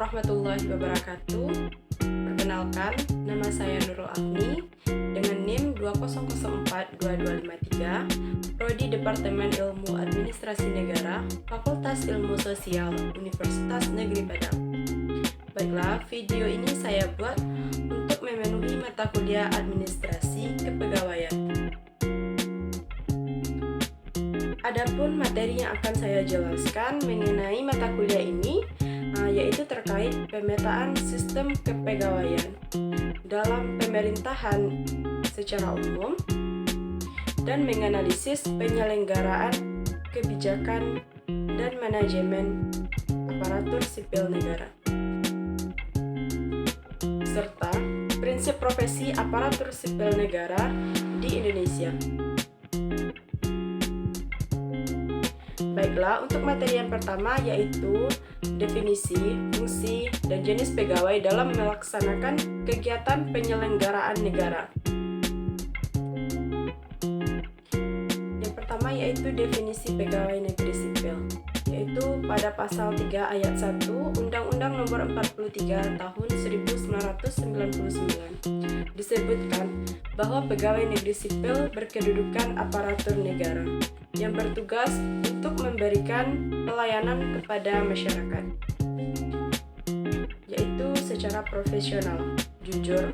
warahmatullahi wabarakatuh. Perkenalkan, nama saya Nurul Afni dengan NIM 2004223, Prodi Departemen Ilmu Administrasi Negara, Fakultas Ilmu Sosial, Universitas Negeri Padang. Baiklah, video ini saya buat untuk memenuhi mata kuliah Administrasi Kepegawaian. Adapun materi yang akan saya jelaskan mengenai mata kuliah ini yaitu terkait pemetaan sistem kepegawaian dalam pemerintahan secara umum dan menganalisis penyelenggaraan kebijakan dan manajemen aparatur sipil negara, serta prinsip profesi aparatur sipil negara di Indonesia. Baiklah, untuk materi yang pertama yaitu definisi, fungsi, dan jenis pegawai dalam melaksanakan kegiatan penyelenggaraan negara. Yang pertama yaitu definisi pegawai negeri sipil, yaitu pada pasal 3 ayat 1 Undang-Undang Nomor 43 Tahun 1999 disebutkan bahwa pegawai negeri sipil berkedudukan aparatur negara yang bertugas untuk memberikan pelayanan kepada masyarakat, yaitu secara profesional, jujur,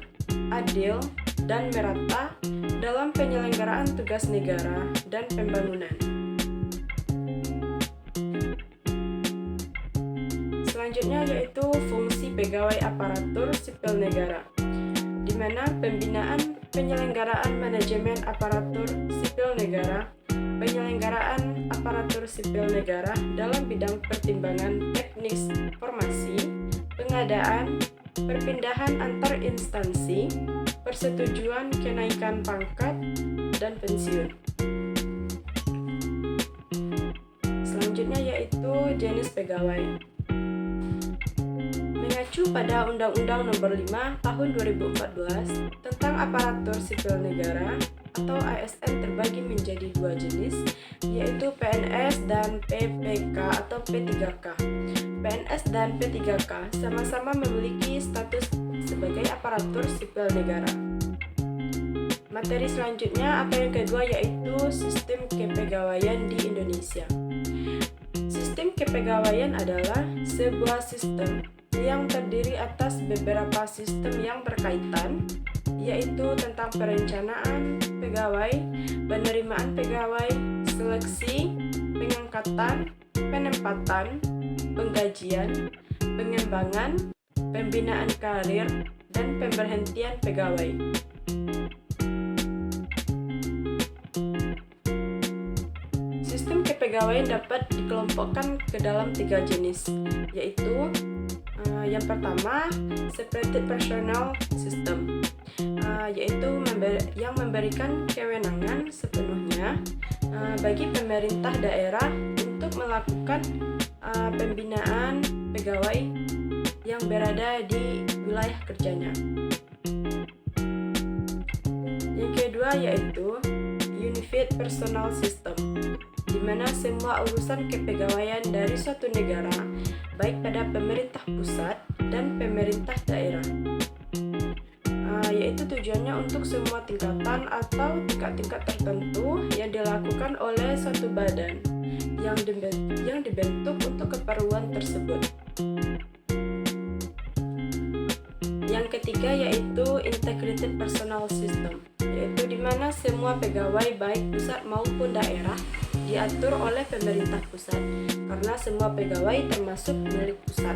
adil, dan merata dalam penyelenggaraan tugas negara dan pembangunan. Selanjutnya yaitu fungsi pegawai aparatur sipil negara, di mana pembinaan penyelenggaraan manajemen aparatur sipil negara, penyelenggaraan aparatur sipil negara dalam bidang pertimbangan teknis formasi, pengadaan, perpindahan antar instansi, persetujuan kenaikan pangkat, dan pensiun. Selanjutnya yaitu jenis pegawai. Mengacu pada Undang-Undang Nomor 5 Tahun 2014 tentang aparatur sipil negara atau ASN terbagi menjadi dua jenis, yaitu PNS dan PPK atau P3K. PNS dan P3K sama-sama memiliki status sebagai aparatur sipil negara. Materi selanjutnya atau yang kedua yaitu sistem kepegawaian di Indonesia. Sistem kepegawaian adalah sebuah sistem yang terdiri atas beberapa sistem yang berkaitan, yaitu tentang perencanaan pegawai, penerimaan pegawai, seleksi, pengangkatan, penempatan, penggajian, pengembangan, pembinaan karir, dan pemberhentian pegawai. Sistem kepegawaian dapat dikelompokkan ke dalam 3 jenis, yaitu yang pertama, separated personnel system, yaitu yang memberikan kewenangan sepenuhnya bagi pemerintah daerah untuk melakukan pembinaan pegawai yang berada di wilayah kerjanya. Yang kedua yaitu unified personnel system, di mana semua urusan kepegawaian dari suatu negara, baik pada pemerintah pusat dan pemerintah daerah, yaitu tujuannya untuk semua tingkatan atau tingkat-tingkat tertentu yang dilakukan oleh suatu badan yang dibentuk untuk keperluan tersebut. Yang ketiga yaitu integrated personnel system, yaitu di mana semua pegawai baik pusat maupun daerah diatur oleh pemerintah pusat, karena semua pegawai termasuk milik pusat.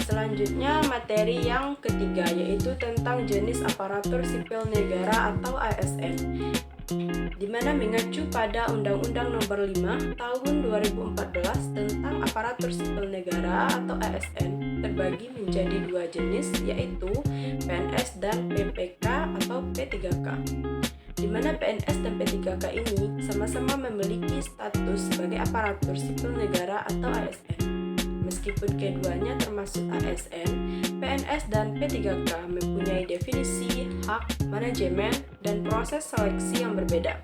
Selanjutnya materi yang ketiga yaitu tentang jenis aparatur sipil negara atau ASN, di mana mengacu pada Undang-Undang Nomor 5 Tahun 2014 tentang aparatur sipil negara atau ASN terbagi menjadi 2 jenis, yaitu PNS dan PPK atau P3K. Di mana PNS dan P3K ini sama-sama memiliki status sebagai aparatur sipil negara atau ASN. Meskipun keduanya termasuk ASN, PNS dan P3K mempunyai definisi, hak, manajemen, dan proses seleksi yang berbeda.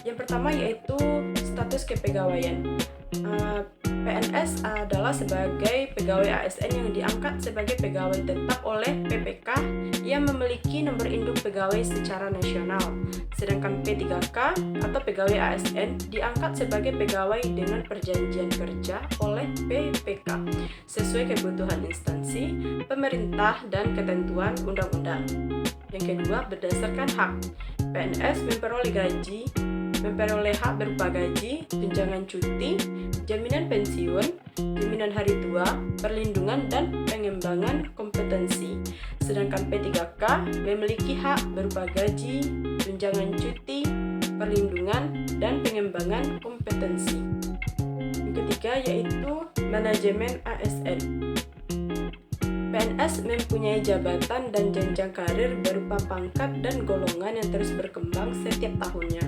Yang pertama yaitu status kepegawaian. PNS adalah sebagai pegawai ASN yang diangkat sebagai pegawai tetap oleh PPK yang memiliki nomor induk pegawai secara nasional. Sedangkan P3K atau pegawai ASN diangkat sebagai pegawai dengan perjanjian kerja oleh PPK sesuai kebutuhan instansi, pemerintah, dan ketentuan undang-undang. Yang kedua, berdasarkan hak. PNS memperoleh gaji, memperoleh hak berupa gaji, tunjangan cuti, jaminan pensiun, jaminan hari tua, perlindungan, dan pengembangan kompetensi. Sedangkan P3K memiliki hak berupa gaji, tunjangan cuti, perlindungan, dan pengembangan kompetensi. Yang ketiga yaitu manajemen ASN. PNS mempunyai jabatan dan jenjang karir berupa pangkat dan golongan yang terus berkembang setiap tahunnya.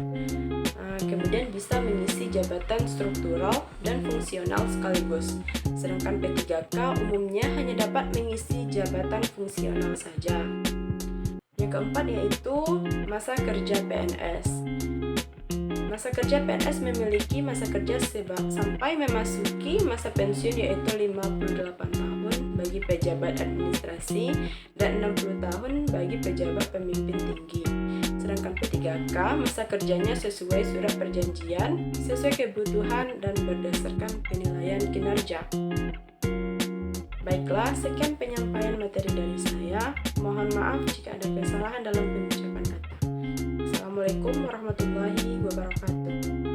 Kemudian bisa mengisi jabatan struktural dan fungsional sekaligus. Sedangkan P3K umumnya hanya dapat mengisi jabatan fungsional saja. Yang keempat yaitu masa kerja PNS. Masa kerja PNS memiliki masa kerja sampai memasuki masa pensiun yaitu 58 tahun bagi pejabat administrasi dan 60 tahun bagi pejabat pemimpin tinggi. Sedangkan P3K masa kerjanya sesuai surat perjanjian, sesuai kebutuhan dan berdasarkan penilaian kinerja. Baiklah, sekian penyampaian materi dari saya. Mohon maaf jika ada kesalahan dalam pengucapan kata. Assalamualaikum warahmatullahi wabarakatuh.